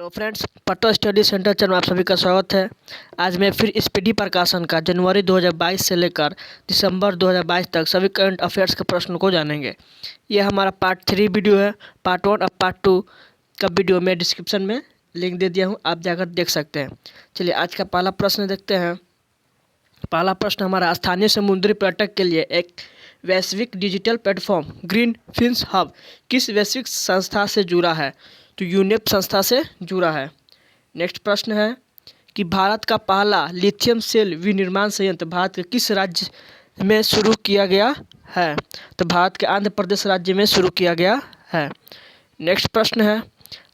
Hello friends, पट्टो study centre channel में आप सभी का स्वागत है। आज मैं फिर स्पीडी प्रकाशन का जनवरी 2022 से लेकर दिसंबर 2022 तक सभी करंट अफेयर्स के प्रश्नों को जानेंगे। यह हमारा पार्ट 3 वीडियो है। पार्ट 1 और पार्ट 2 का वीडियो मैं डिस्क्रिप्शन में लिंक दे दिया हूँ, आप जाकर देख सकते हैं। चलिए आज का पहला प्रश्न देखते हैं। पहला प्रश्न हमारा, स्थानीय समुद्री पर्यटक के लिए एक वैश्विक digital platform green fins hub किस वैश्विक संस्था से जुड़ा है? तो यूनेप संस्था से जुड़ा है। नेक्स्ट प्रश्न है कि भारत का पहला लिथियम सेल विनिर्माण संयंत्र भारत के किस राज्य में शुरू किया गया है? तो भारत के आंध्र प्रदेश राज्य में शुरू किया गया है। नेक्स्ट प्रश्न है,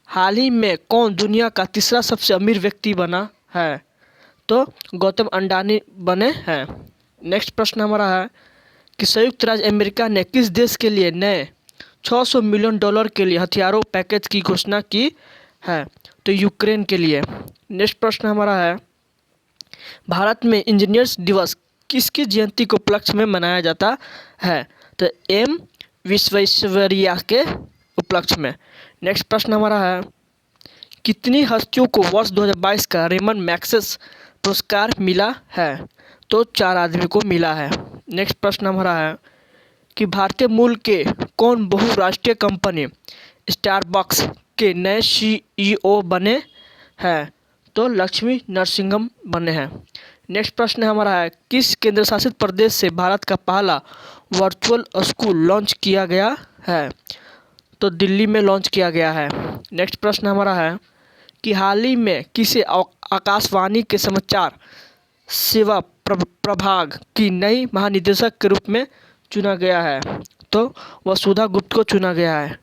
हाल ही में कौन दुनिया का तीसरा सबसे अमीर व्यक्ति बना है? तो गौतम अडानी बने हैं। नेक्स्ट प्रश्न हमारा है कि संयुक्त राज्य अमेरिका ने किस देश के लिए नए $600 मिलियन के लिए हथियारों पैकेज की घोषणा की है? तो यूक्रेन के लिए। नेक्स्ट प्रश्न हमारा है, भारत में इंजीनियर्स दिवस किसकी जयंती को उपलक्ष्य में मनाया जाता है? तो एम विश्वेश्वरैया के उपलक्ष्य में। नेक्स्ट प्रश्न हमारा है, कितनी हस्तियों को वर्ष 2022 का रेमन मैग्सेसे पुरस्कार मिला है? तो 4 आदमी को मिला है। नेक्स्ट प्रश्न हमारा है कि भारतीय मूल के कौन बहुराष्ट्रीय कंपनी स्टारबक्स के नए CEO बने हैं? तो लक्ष्मी नरसिंहम बने हैं। नेक्स्ट प्रश्न हमारा है, किस केंद्र शासित प्रदेश से भारत का पहला वर्चुअल स्कूल लॉन्च किया गया है? तो दिल्ली में लॉन्च किया गया है। नेक्स्ट प्रश्न हमारा है कि हाल ही में किसे आकाशवाणी के समाचार सेवा प्रभाग की नई महानिदेशक के रूप में चुना गया है? तो वसुधा गुप्त को चुना गया है।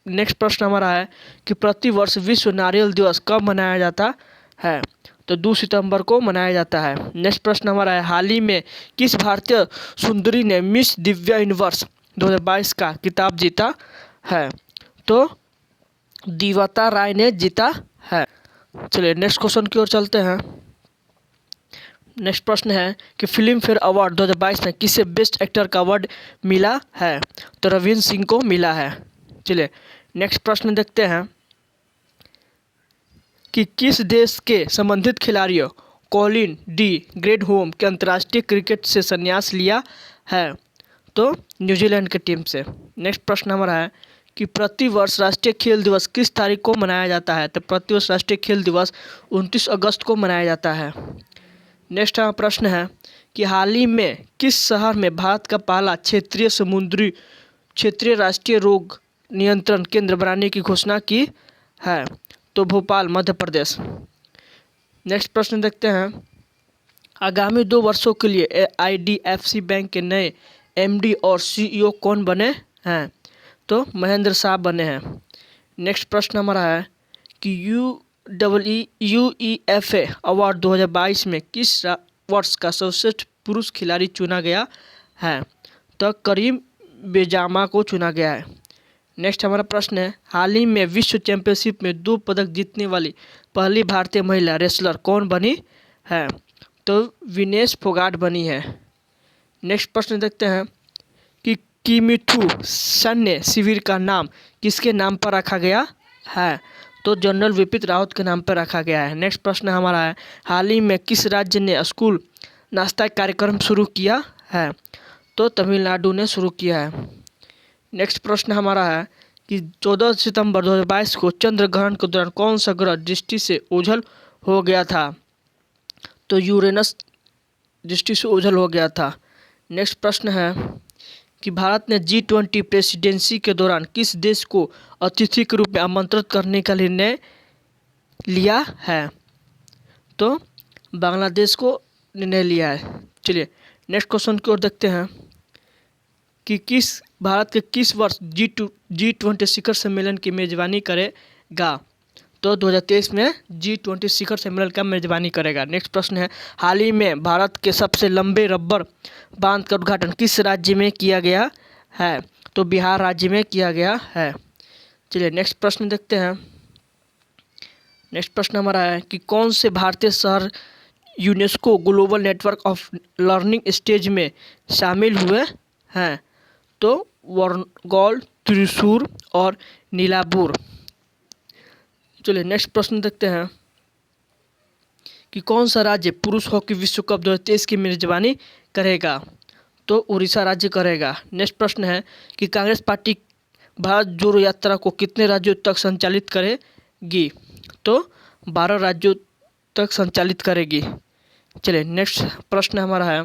नेक्स्ट प्रश्न हमारा है कि प्रतिवर्ष विश्व नारियल दिवस कब मनाया जाता है? तो 2 सितंबर को मनाया जाता है। नेक्स्ट प्रश्न हमारा है, हाल ही में किस भारतीय सुंदरी ने मिस दिव्या यूनिवर्स 2022 का खिताब जीता है? तो दिवता राय ने जीता है। चलिए नेक्स्ट क्वेश्चन की ओर चलते हैं। नेक्स्ट प्रश्न है कि फिल्म फेयर अवार्ड 2022 में किसे बेस्ट एक्टर का अवार्ड मिला है? तो रविंद्र सिंह को मिला है। चलिए नेक्स्ट प्रश्न देखते हैं कि किस देश के संबंधित खिलाड़ियों कॉलिन डी ग्रैंडहोम के अंतर्राष्ट्रीय क्रिकेट से संन्यास लिया है? तो न्यूजीलैंड की टीम से। नेक्स्ट प्रश्न हमारा है कि प्रतिवर्ष राष्ट्रीय खेल दिवस किस तारीख को मनाया जाता है? तो प्रतिवर्ष राष्ट्रीय खेल दिवस 29 अगस्त को मनाया जाता है। नेक्स्ट प्रश्न है कि हाल ही में किस शहर में भारत का पहला क्षेत्रीय राष्ट्रीय रोग नियंत्रण केंद्र बनाने की घोषणा की है? तो भोपाल मध्य प्रदेश। नेक्स्ट प्रश्न देखते हैं, आगामी 2 वर्षों के लिए IDFC बैंक के नए MD और CEO कौन बने हैं? तो महेंद्र शाह बने हैं। नेक्स्ट प्रश्न हमारा है कि UEFA अवार्ड 2022 में किस वर्ष का सर्वश्रेष्ठ पुरुष खिलाड़ी चुना गया है? तो करीम बेंजेमा को चुना गया है। नेक्स्ट हमारा प्रश्न है, हाल ही में विश्व चैंपियनशिप में 2 पदक जीतने वाली पहली भारतीय महिला रेसलर कौन बनी है? तो विनेश फोगाट बनी है। नेक्स्ट प्रश्न देखते हैं कि किमिथु सैन्य शिविर का नाम किसके नाम पर रखा गया है? तो जनरल विपिन रावत के नाम पर रखा गया है। नेक्स्ट प्रश्न हमारा है, हाल ही में किस राज्य ने स्कूल नाश्ता कार्यक्रम शुरू किया है? तो तमिलनाडु ने शुरू किया है। नेक्स्ट प्रश्न हमारा है कि 14 सितंबर 2022 को चंद्र ग्रहण के दौरान कौन सा ग्रह दृष्टि से ओझल हो गया था? तो यूरेनस दृष्टि से ओझल हो गया था। नेक्स्ट प्रश्न है कि भारत ने G20 प्रेसिडेंसी के दौरान किस देश को अतिथि के रूप में आमंत्रित करने का निर्णय लिया है? तो बांग्लादेश को निर्णय लिया है। चलिए नेक्स्ट क्वेश्चन की ओर देखते हैं कि भारत के किस वर्ष G20 शिखर सम्मेलन की मेजबानी करेगा? तो 2023 में G20 शिखर सम्मेलन का मेजबानी करेगा। नेक्स्ट प्रश्न है, हाल ही में भारत के सबसे लंबे रबर बांध का उद्घाटन किस राज्य में किया गया है? तो बिहार राज्य में किया गया है। चलिए नेक्स्ट प्रश्न देखते हैं। नेक्स्ट प्रश्न हमारा है कि कौन से भारतीय शहर UNESCO global network of learning stage में शामिल हुए हैं? तो वारंगल, त्रिशूर और नीलांबूर। चलिए नेक्स्ट प्रश्न देखते हैं कि कौन सा राज्य पुरुष हॉकी विश्व कप 2023 की मेजबानी करेगा? तो उड़ीसा राज्य करेगा। नेक्स्ट प्रश्न है कि कांग्रेस पार्टी भारत जोड़ो यात्रा को कितने राज्यों तक संचालित करेगी? तो 12 राज्यों तक संचालित करेगी। चलिए नेक्स्ट प्रश्न हमारा है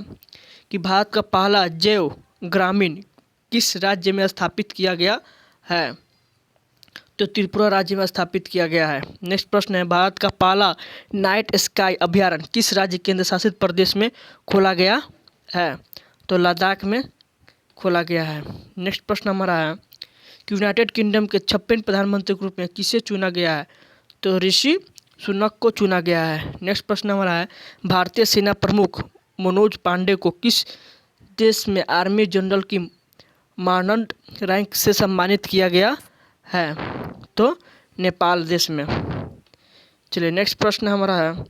कि भारत का पहला जैव ग्रामीण किस राज्य में स्थापित किया गया है? तो त्रिपुरा राज्य में स्थापित किया गया है। नेक्स्ट प्रश्न है भारत का पहला नाइट स्काई अभयारण्य किस राज्य केंद्र शासित प्रदेश में खोला गया है? तो लद्दाख में खोला गया है। नेक्स्ट प्रश्न हमारा है कि यूनाइटेड किंगडम के 56वें प्रधानमंत्री के रूप में किसे चुना गया है? तो ऋषि सुनक को चुना गया है। नेक्स्ट प्रश्न हमारा है भारतीय सेना प्रमुख मनोज पांडे को किस देश में आर्मी जनरल की मानद रैंक से सम्मानित किया गया है? तो नेपाल देश में। चलिए नेक्स्ट प्रश्न हमारा है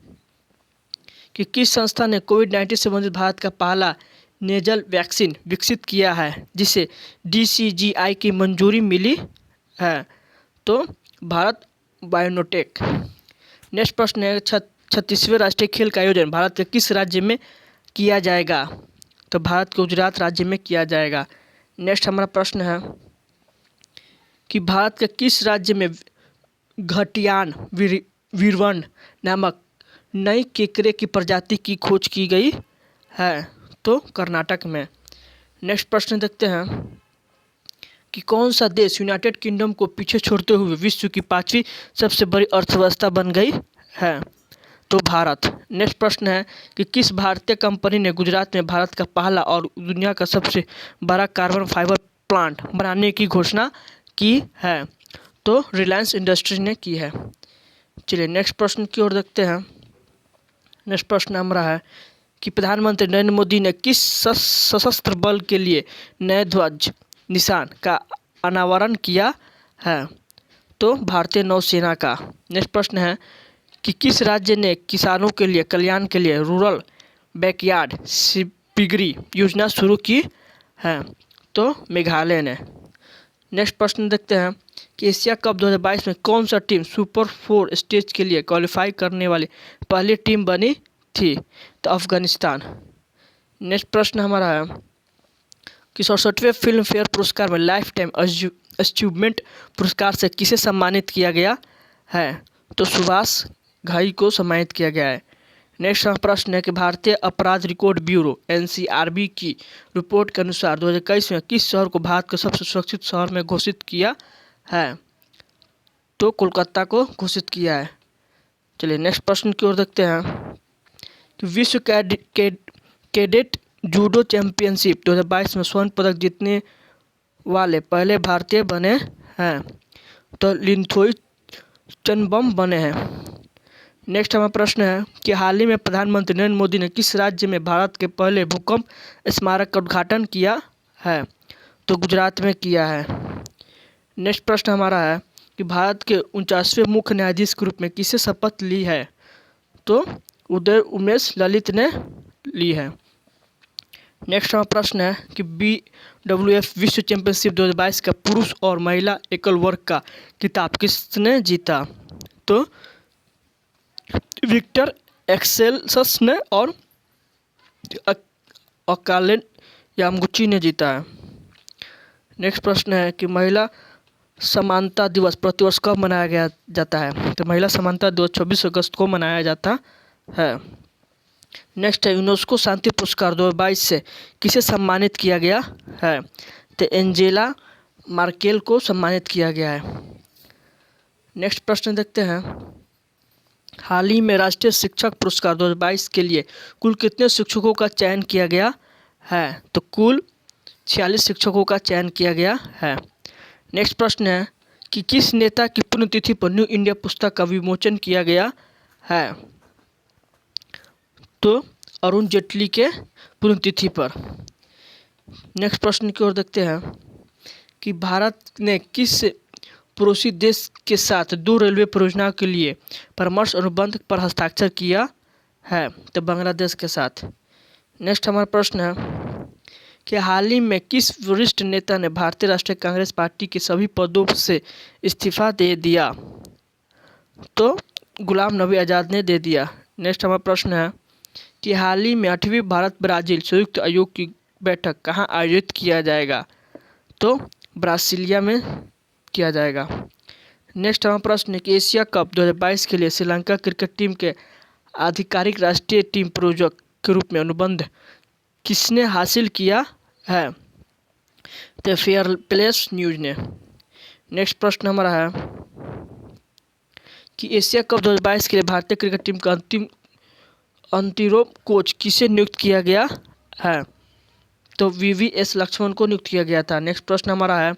कि किस संस्था ने कोविड-19 से संबंधित भारत का पहला नेजल वैक्सीन विकसित किया है जिसे DCGI की मंजूरी मिली है? तो भारत बायोनोटेक। नेक्स्ट प्रश्न है 36वें राष्ट्रीय खेल का आयोजन भारत के किस राज्य में किया जाएगा? तो भारत के गुजरात राज्य में किया जाएगा। नेक्स्ट हमारा प्रश्न है कि भारत के किस राज्य में घटियान वीरवन नामक नई केकड़े की प्रजाति की खोज की गई है? तो कर्नाटक में। नेक्स्ट प्रश्न देखते हैं कि कौन सा देश यूनाइटेड किंगडम को पीछे छोड़ते हुए विश्व की 5वीं सबसे बड़ी अर्थव्यवस्था बन गई है? तो भारत। नेक्स्ट प्रश्न है कि किस भारतीय कंपनी ने गुजरात में भारत का पहला और दुनिया का सबसे बड़ा कार्बन फाइबर प्लांट बनाने की घोषणा की है? तो रिलायंस इंडस्ट्रीज ने की है। चलिए नेक्स्ट प्रश्न की ओर देखते हैं। नेक्स्ट प्रश्न हमारा है कि प्रधानमंत्री नरेंद्र मोदी ने किस सशस्त्र बल के लिए नए ध्वज निशान का अनावरण किया है? तो भारतीय नौसेना का। नेक्स्ट प्रश्न है कि किस राज्य ने किसानों के लिए कल्याण के लिए रूरल बैकयार्ड सिपिगरी योजना शुरू की है? तो मेघालय ने। नेक्स्ट प्रश्न देखते हैं कि एशिया कप 2022 में कौन सा टीम सुपर 4 स्टेज के लिए क्वालिफाई करने वाली पहली टीम बनी थी? तो अफगानिस्तान। नेक्स्ट प्रश्न हमारा है कि 67वें फिल्म फेयर पुरस्कार में लाइफ टाइम अचीवमेंट पुरस्कार से किसे सम्मानित किया गया है? तो सुभाष घई को सम्मानित किया गया है। नेक्स्ट प्रश्न है कि भारतीय अपराध रिकॉर्ड ब्यूरो NCRB की रिपोर्ट के अनुसार 2021 में किस शहर को भारत के सबसे सुरक्षित शहर में घोषित किया है? तो कोलकाता को घोषित किया है। चलिए नेक्स्ट प्रश्न की ओर देखते हैं कि विश्व कैडेट जूडो चैंपियनशिप 2022 में स्वर्ण पदक जीतने वाले पहले भारतीय बने हैं? तो लिंथोई चनबम बने हैं। नेक्स्ट हमारा प्रश्न है कि हाल ही में प्रधानमंत्री नरेंद्र मोदी ने किस राज्य में भारत के पहले भूकंप स्मारक का उद्घाटन किया है? तो गुजरात में किया है। नेक्स्ट प्रश्न हमारा है कि भारत के 49वें मुख्य न्यायाधीश के रूप में किसे शपथ ली है? तो उदय उमेश ललित ने ली है। नेक्स्ट हमारा प्रश्न है कि BWF विश्व चैंपियनशिप 2022 का पुरुष और महिला एकल वर्ग का खिताब किसने जीता? तो विक्टर एक्सेल्सस ने और अकाले यामागुची ने जीता है। नेक्स्ट प्रश्न है कि महिला समानता दिवस प्रतिवर्ष कब मनाया जाता है? तो महिला समानता दिवस 26 अगस्त को मनाया जाता है। नेक्स्ट है यूनेस्को शांति पुरस्कार 2022 से किसे सम्मानित किया गया है? तो एंजेला मार्केल को सम्मानित किया गया है। नेक्स्ट प्रश्न देखते हैं हाल ही में राष्ट्रीय शिक्षक पुरस्कार 2022 के लिए कुल कितने शिक्षकों का चयन किया गया है? तो कुल 46 शिक्षकों का चयन किया गया है। नेक्स्ट प्रश्न है कि किस नेता की पुण्यतिथि पर न्यू इंडिया पुस्तक का विमोचन किया गया है? तो अरुण जेटली के पुण्यतिथि पर। नेक्स्ट प्रश्न की ओर देखते हैं कि भारत ने किस पड़ोसी देश के साथ 2 रेलवे परियोजनाओं के लिए परामर्श अनुबंध पर हस्ताक्षर किया है? तो बांग्लादेश के साथ। नेक्स्ट हमारा प्रश्न है कि हाल ही में किस वरिष्ठ नेता ने भारतीय राष्ट्रीय कांग्रेस पार्टी के सभी पदों से इस्तीफा दे दिया? तो गुलाम नबी आज़ाद ने दे दिया। नेक्स्ट हमारा प्रश्न है कि हाल ही में 8वीं भारत ब्राज़ील संयुक्त आयोग की बैठक कहाँ आयोजित किया जाएगा? तो ब्रासीलिया में किया जाएगा। नेक्स्ट हमारा प्रश्न है कि एशिया कप 2022 के लिए श्रीलंका क्रिकेट टीम के आधिकारिक राष्ट्रीय टीम प्रायोजक के रूप में अनुबंध किसने हासिल किया है? तो फेयर प्लेस न्यूज ने। नेक्स्ट प्रश्न हमारा है कि एशिया कप 2022 के लिए भारतीय क्रिकेट टीम का अंतरिम कोच किसे नियुक्त किया गया है? तो VVS लक्ष्मण को नियुक्त किया गया था। नेक्स्ट प्रश्न हमारा है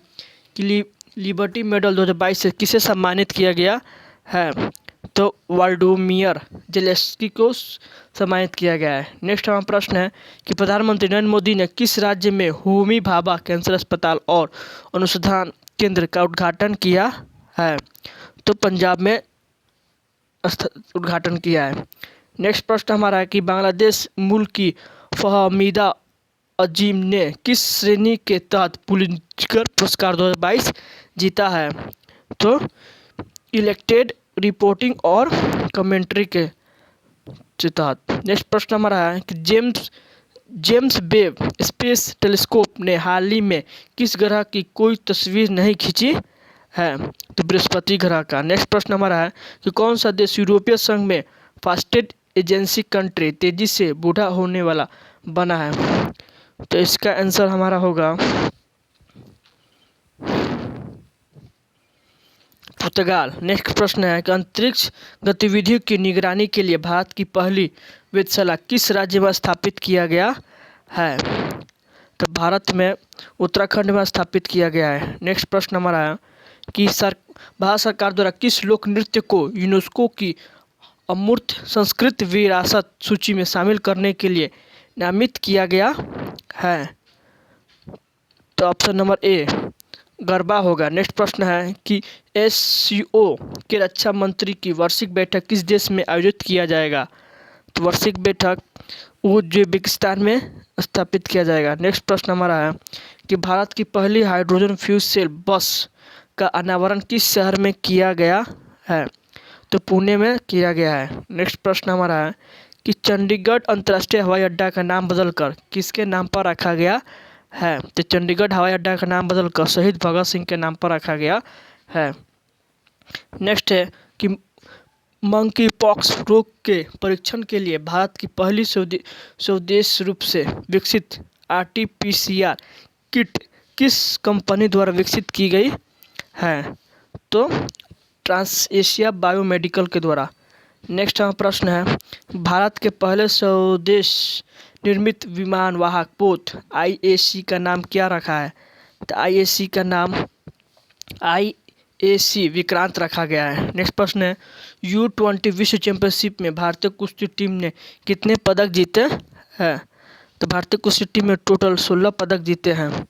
कि लिबर्टी मेडल 2022 से किसे सम्मानित किया गया है? तो व्लादिमीर जेलेंस्की को सम्मानित किया गया है। नेक्स्ट हमारा प्रश्न है कि प्रधानमंत्री नरेंद्र मोदी ने किस राज्य में होमी भाभा कैंसर अस्पताल और अनुसंधान केंद्र का उद्घाटन किया है? तो पंजाब में उद्घाटन किया है। नेक्स्ट प्रश्न हमारा है कि बांग्लादेश मूल की फहमीदा अजीम ने किस श्रेणी के तहत पुलित्जर पुरस्कार 2022 जीता है? तो इलेक्टेड रिपोर्टिंग और कमेंट्री के तहत। नेक्स्ट प्रश्न हमारा है कि जेम्स वेब स्पेस टेलीस्कोप ने हाल ही में किस ग्रह की कोई तस्वीर नहीं खींची है? तो बृहस्पति ग्रह का। नेक्स्ट प्रश्न हमारा है कि कौन सा देश यूरोपीय संघ में फास्टेस्ट एजेंसी कंट्री तेजी से बूढ़ा होने वाला बना है? तो इसका आंसर हमारा होगा पुर्तगाल। नेक्स्ट प्रश्न है कि अंतरिक्ष गतिविधियों की निगरानी के लिए भारत की पहली वेधशाला किस राज्य में स्थापित किया गया है? तो भारत में उत्तराखंड में स्थापित किया गया है। नेक्स्ट प्रश्न हमारा है कि भारत सरकार द्वारा किस लोक नृत्य को यूनेस्को की अमूर्त संस्कृत विरासत सूची में शामिल करने के लिए नामित किया गया है? तो ऑप्शन नंबर ए गरबा होगा। नेक्स्ट प्रश्न है कि SCO के रक्षा मंत्री की वार्षिक बैठक किस देश में आयोजित किया जाएगा? तो वार्षिक बैठक उज्बेकिस्तान में स्थापित किया जाएगा। नेक्स्ट प्रश्न हमारा है कि भारत की पहली हाइड्रोजन फ्यूल सेल बस का अनावरण किस शहर में किया गया है? तो पुणे में किया गया है। नेक्स्ट प्रश्न हमारा है कि चंडीगढ़ अंतर्राष्ट्रीय हवाई अड्डा का नाम बदलकर किसके नाम पर रखा गया है? तो चंडीगढ़ हवाई अड्डा का नाम बदलकर शहीद भगत सिंह के नाम पर रखा गया है। नेक्स्ट है कि मंकी पॉक्स रोग के परीक्षण के लिए भारत की पहली स्वदेशी रूप से विकसित RT-PCR किट किस कंपनी द्वारा विकसित की गई है? तो ट्रांस एशिया बायोमेडिकल के द्वारा। नेक्स्ट हमारा प्रश्न है भारत के पहले स्वदेश निर्मित विमान वाहक पोत IAC का नाम क्या रखा है? तो IAC का नाम IAC विक्रांत रखा गया है। नेक्स्ट प्रश्न है U20 विश्व चैंपियनशिप में भारतीय कुश्ती टीम ने कितने पदक जीते हैं? तो भारतीय कुश्ती टीम में टोटल 16 पदक जीते हैं।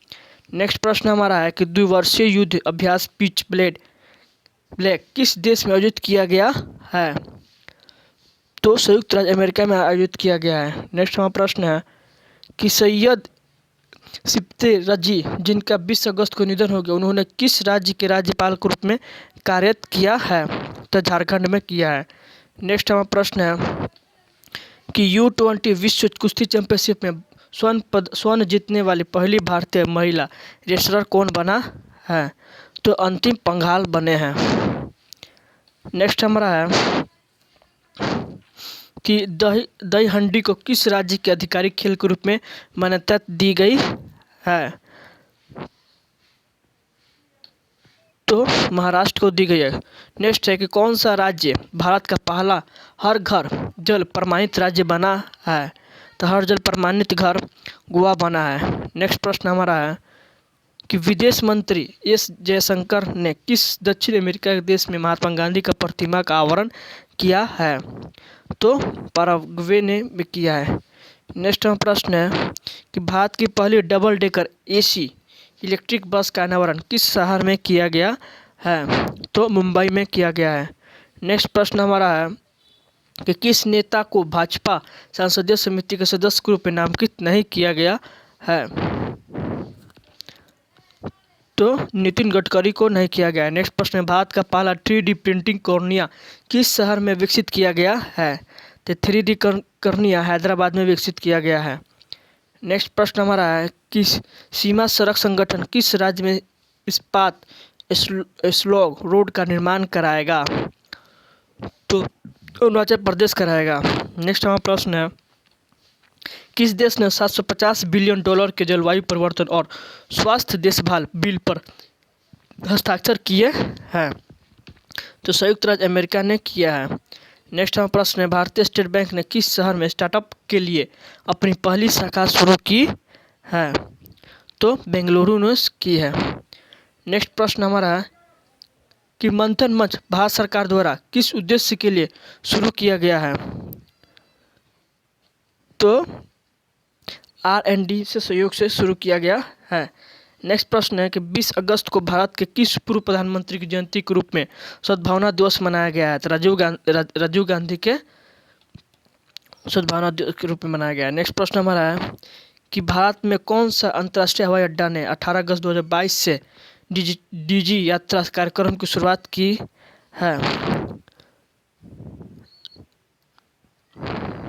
नेक्स्ट प्रश्न हमारा है कि द्विवर्षीय युद्ध अभ्यास पिच ब्लैक किस देश में आयोजित किया गया है? तो संयुक्त राज्य अमेरिका में आयोजित किया गया है। नेक्स्ट हमारा प्रश्न है कि सैयद सिप्ते रजी जिनका 20 अगस्त को निधन हो गया उन्होंने किस राज्य के राज्यपाल के रूप में कार्य किया है? तो झारखंड में किया है। नेक्स्ट हमारा प्रश्न है कि U20 विश्व कुश्ती चैंपियनशिप में स्वर्ण जीतने वाली पहली भारतीय महिला रेसलर कौन बना है? तो अंतिम पंघाल बने हैं। नेक्स्ट हमारा है कि दही हंडी को किस राज्य के आधिकारिक खेल के रूप में मान्यता दी गई है? तो महाराष्ट्र को दी गई है। नेक्स्ट है कि कौन सा राज्य भारत का पहला हर घर जल प्रमाणित राज्य बना है? तो हर जल प्रमाणित घर गोवा बना है। नेक्स्ट प्रश्न हमारा है कि विदेश मंत्री S जयशंकर ने किस दक्षिण अमेरिका के देश में महात्मा गांधी का प्रतिमा का अनावरण किया है? तो पैराग्वे ने भी किया है। नेक्स्ट प्रश्न है कि भारत की पहली double decker AC electric bus का अनावरण किस शहर में किया गया है? तो मुंबई में किया गया है। नेक्स्ट प्रश्न हमारा है कि किस नेता को भाजपा संसदीय समिति के सदस्य के रूप में नामांकित नहीं किया गया है? तो नितिन गडकरी को नहीं किया गया है। नेक्स्ट प्रश्न है, भारत का पहला 3D प्रिंटिंग कॉर्निया किस शहर में विकसित किया गया है? तो 3D कॉर्निया हैदराबाद में विकसित किया गया है। नेक्स्ट प्रश्न हमारा है, किस सीमा सड़क संगठन किस राज्य में इस्पात स्लॉग रोड का निर्माण कराएगा? तो अरुणाचल प्रदेश कराएगा। नेक्स्ट हमारा प्रश्न है, किस देश ने $750 बिलियन के जलवायु परिवर्तन और स्वास्थ्य देखभाल बिल पर हस्ताक्षर किए हैं? तो संयुक्त राज्य अमेरिका ने किया है। नेक्स्ट हमारा प्रश्न है, भारतीय स्टेट बैंक ने किस शहर में स्टार्टअप के लिए अपनी पहली शाखा शुरू की है? तो बेंगलुरु में की है। नेक्स्ट प्रश्न हमारा है कि मंथन मंच भारत सरकार द्वारा किस उद्देश्य के लिए शुरू किया गया है? तो R&D से सहयोग से शुरू किया गया है। नेक्स्ट प्रश्न है कि 20 अगस्त को भारत के किस पूर्व प्रधानमंत्री की जयंती के रूप में सद्भावना दिवस मनाया गया है? तो राजीव गांधी के सद्भावना दिवस के रूप में मनाया गया है। नेक्स्ट प्रश्न हमारा है कि भारत में कौन सा अंतर्राष्ट्रीय हवाई अड्डा ने 18 अगस्त 2022 से डीजी यात्रा कार्यक्रम की शुरुआत की है?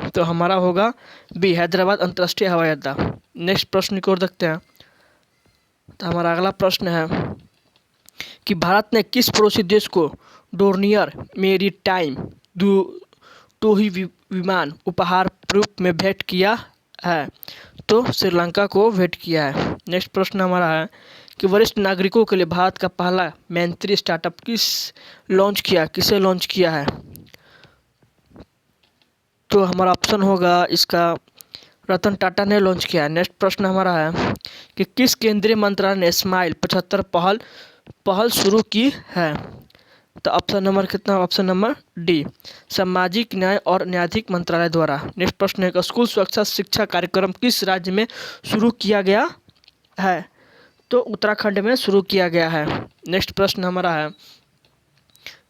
तो हमारा होगा बी, हैदराबाद अंतर्राष्ट्रीय हवाई अड्डा। नेक्स्ट प्रश्न की ओर देखते हैं। तो हमारा अगला प्रश्न है कि भारत ने किस पड़ोसी देश को डोर्नियर मेरीटाइम टोही विमान उपहार रूप में भेंट किया है? तो श्रीलंका को भेंट किया है। नेक्स्ट प्रश्न हमारा है कि वरिष्ठ नागरिकों के लिए भारत का पहला मैत्री स्टार्टअप किसे लॉन्च किया है? तो हमारा ऑप्शन होगा इसका रतन टाटा ने लॉन्च किया है। नेक्स्ट प्रश्न हमारा है कि किस केंद्रीय मंत्रालय ने स्माइल 75 पहल शुरू की है? तो ऑप्शन नंबर कितना? ऑप्शन नंबर डी, सामाजिक न्याय और न्यायाधिक मंत्रालय द्वारा। नेक्स्ट प्रश्न है कि स्कूल सुरक्षा शिक्षा कार्यक्रम किस राज्य में शुरू किया गया है? तो उत्तराखंड में शुरू किया गया है। नेक्स्ट प्रश्न हमारा है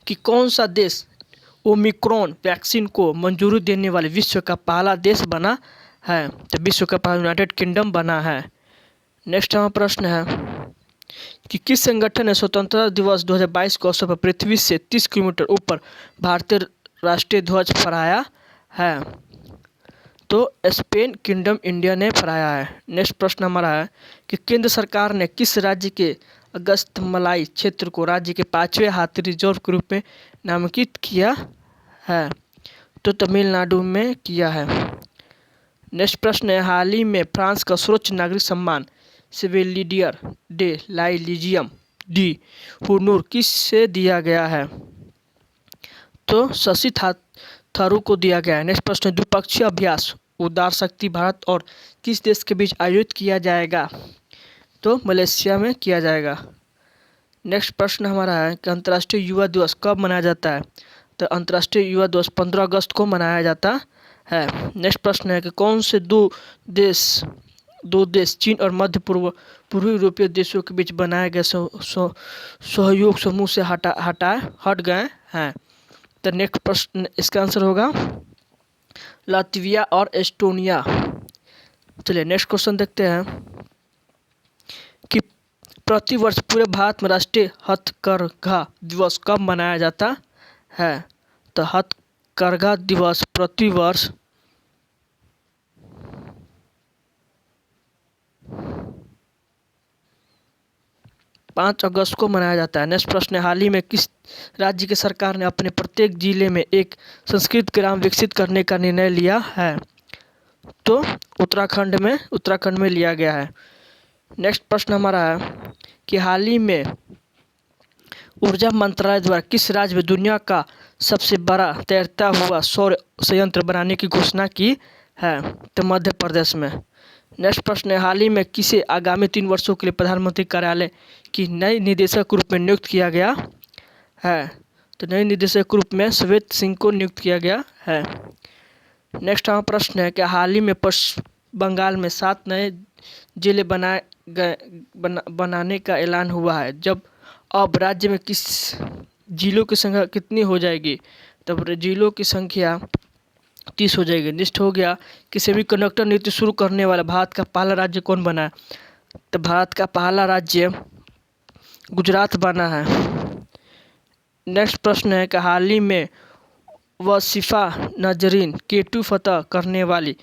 कि कौन सा देश ओमिक्रॉन वैक्सीन को मंजूरी देने वाले विश्व का पहला देश बना है? तो विश्व का पहला यूनाइटेड किंगडम बना है। नेक्स्ट हमारा प्रश्न है कि किस संगठन ने स्वतंत्रता दिवस 2022 के अवसर पर पृथ्वी से 30 किलोमीटर ऊपर भारतीय राष्ट्रीय ध्वज फहराया है? तो स्पेन किंगडम इंडिया ने फहराया है। नेक्स्ट प्रश्न हमारा है कि केंद्र सरकार ने किस राज्य के अगस्थमलाई क्षेत्र को राज्य के 5वें हाथी रिजर्व के रूप में नामांकित किया है? तो तमिलनाडु में किया है। नेक्स्ट प्रश्न है, हाल ही में फ्रांस का सर्वोच्च नागरिक सम्मान शेवलियर डे लीजियम डी हुनूर किससे दिया गया है? तो शशि थरूर को दिया गया है। नेक्स्ट प्रश्न, द्विपक्षीय अभ्यास उदार शक्ति भारत और किस देश के बीच आयोजित किया जाएगा? तो मलेशिया में किया जाएगा। नेक्स्ट प्रश्न हमारा है कि अंतर्राष्ट्रीय युवा दिवस कब मनाया जाता है? तो अंतर्राष्ट्रीय युवा दिवस 15 अगस्त को मनाया जाता है। नेक्स्ट प्रश्न है कि कौन से दो देश चीन और मध्य पूर्वी यूरोपीय देशों के बीच बनाए गए सहयोग समूह से हट गए हैं? तो नेक्स्ट प्रश्न इसका आंसर होगा लातविया और एस्टोनिया। चलिए नेक्स्ट क्वेश्चन देखते हैं कि प्रतिवर्ष पूरे भारत में राष्ट्रीय हथकरघा दिवस कब मनाया जाता है? तो हथकरघा दिवस प्रतिवर्ष 5 अगस्त को मनाया जाता है। नेक्स्ट प्रश्न है, हाल ही में किस राज्य की सरकार ने अपने प्रत्येक जिले में एक संस्कृत ग्राम विकसित करने का निर्णय लिया है? तो उत्तराखंड में लिया गया है। नेक्स्ट प्रश्न हमारा है कि हाल ही में ऊर्जा मंत्रालय द्वारा किस राज्य में दुनिया का सबसे बड़ा तैरता हुआ सौर संयंत्र बनाने की घोषणा की है? तो मध्य प्रदेश में। नेक्स्ट प्रश्न है, हाल ही में किसे आगामी 3 वर्षों के लिए प्रधानमंत्री कार्यालय की नई निदेशक के रूप में नियुक्त किया गया है? तो नई निदेशक के रूप में श्वेत सिंह को नियुक्त किया गया है। नेक्स्ट हमारा प्रश्न है कि हाल ही में पश्चिम बंगाल में 7 नए जिले बनाने का ऐलान हुआ है। जब अब राज्य में किस जिलों की संख्या कितनी हो जाएगी? तब जिलों की संख्या 30 हो जाएगी। नेक्स्ट हो गया कि सेमीकंडक्टर नीति शुरू करने वाला भारत का पहला राज्य कौन बना? तो भारत का पहला राज्य गुजरात बना है। नेक्स्ट प्रश्न है कि हाल ही में वसीफा नजरीन केटू फतह करने वाली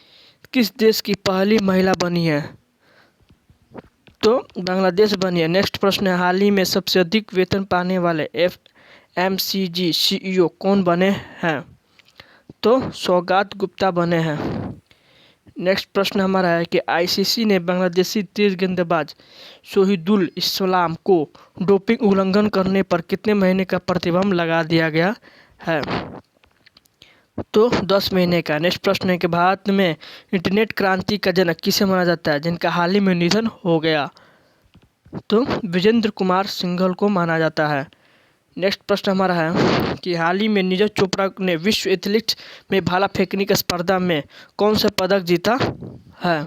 किस देश की पहली महिला बनी है? तो बांग्लादेश बनी है। नेक्स्ट प्रश्न है हाल ही में सबसे अधिक वेतन पाने वाले FMCG CEO कौन बने हैं? तो सौगात गुप्ता बने हैं। नेक्स्ट प्रश्न हमारा है कि ICC ने बांग्लादेशी तेज गेंदबाज शहीदुल इस्लाम को डोपिंग उल्लंघन करने पर कितने महीने का प्रतिबंध लगा दिया गया है? तो 10 महीने का। नेक्स्ट प्रश्न है कि भारत में इंटरनेट क्रांति का जनक किसे माना जाता है जिनका हाल ही में निधन हो गया? तो विजेंद्र कुमार सिंघल को माना जाता है। नेक्स्ट प्रश्न हमारा है कि हाल ही में नीरज चोपड़ा ने विश्व एथलेटिक्स में भाला फेंकने की स्पर्धा में कौन सा पदक जीता है?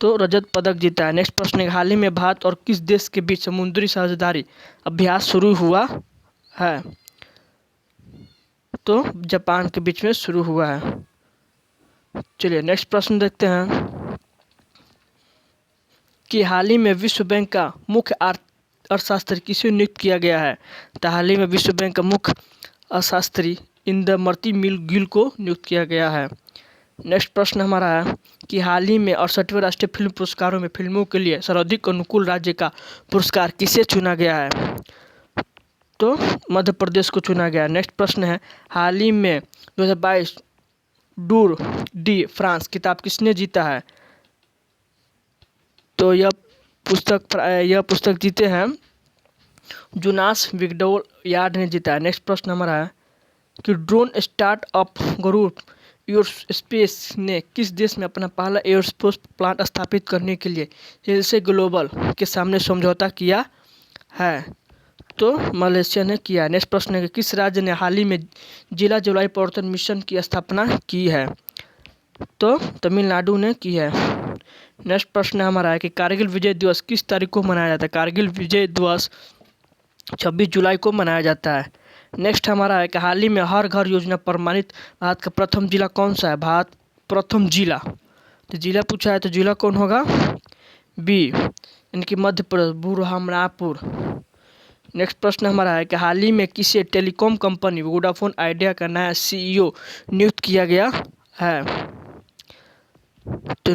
तो रजत पदक जीता है। नेक्स्ट प्रश्न है हाल ही में भारत और किस देश के बीच समुद्री साझेदारी अभ्यास शुरू हुआ है? तो जापान के बीच में शुरू हुआ है। चलिए नेक्स्ट प्रश्न देखते हैं कि हाल ही में विश्व बैंक का मुख्य अर्थशास्त्री किसे नियुक्त किया गया है? तो हाल ही में विश्व बैंक का मुख्य अर्थशास्त्री इंदुमती गिल को नियुक्त किया गया है। नेक्स्ट प्रश्न हमारा है कि हाल ही में 68वें राष्ट्रीय फिल्म पुरस्कारों में फिल्मों के लिए सर्वाधिक अनुकूल राज्य का पुरस्कार किसे चुना गया है? तो मध्य प्रदेश को चुना गया। नेक्स्ट प्रश्न है हाल ही में 2022 टूर डी फ्रांस किताब किसने जीता है? तो यह पुस्तक जीते हैं जोनास विगडोल ने जीता है। नेक्स्ट प्रश्न हमारा है कि ड्रोन स्टार्टअप गरुड़ एयरोस्पेस ने किस देश में अपना पहला एयरोस्पेस प्लांट स्थापित करने के लिए एलसी ग्लोबल के सामने समझौता किया है? तो मलेशिया ने किया। नेक्स्ट प्रश्न है कि किस राज्य ने हाल ही में जिला जलवायु परिवर्तन मिशन की स्थापना की है? तो तमिलनाडु ने की है। नेक्स्ट प्रश्न हमारा है कि कारगिल विजय दिवस किस तारीख को मनाया जाता है? कारगिल विजय दिवस 26 जुलाई को मनाया जाता है। नेक्स्ट हमारा है कि हाल ही में हर घर योजना प्रमाणित भारत का प्रथम जिला कौन सा है? भारत प्रथम जिला, तो जिला पूछा है तो जिला कौन होगा? बी यानी कि मध्य प्रदेश बुरहानपुर। नेक्स्ट प्रश्न हमारा है कि हाल ही में किसे टेलीकॉम कंपनी वोडाफोन आइडिया का नया CEO नियुक्त किया गया है? तो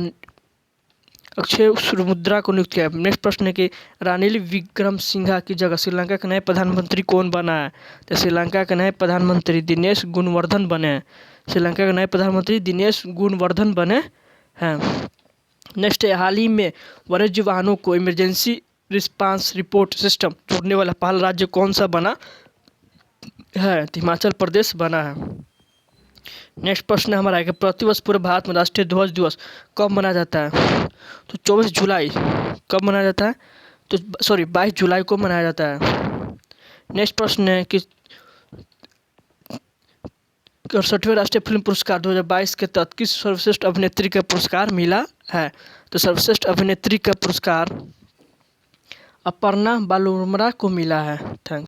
अक्षय सुमुद्रा को नियुक्त किया है। नेक्स्ट प्रश्न है कि रानिल विक्रमसिंघा की जगह श्रीलंका के नए प्रधानमंत्री कौन बना है? तो श्रीलंका के नए प्रधानमंत्री दिनेश गुणवर्धन बने हैं। श्रीलंका के नए प्रधानमंत्री दिनेश गुणवर्धन बने हैं। नेक्स्ट है हाल ही में वाणिज्य वाहनों को इमरजेंसी रिस्पांस रिपोर्ट सिस्टम जोड़ने वाला पहला राज्य कौन सा बना है? तो हिमाचल प्रदेश बना है। नेक्स्ट प्रश्न हमारा है कि प्रतिवर्ष पूरे भारत में राष्ट्रीय ध्वज दिवस कब मनाया जाता है? तो 24 जुलाई। कब मनाया जाता है? तो 22 जुलाई को मनाया जाता है। नेक्स्ट प्रश्न है कि 68वें राष्ट्रीय फिल्म पुरस्कार 2022 के तहत किस सर्वश्रेष्ठ अभिनेत्री का पुरस्कार मिला है? तो सर्वश्रेष्ठ अभिनेत्री का पुरस्कार अपर्णा बालूमरा को मिला है। थैंक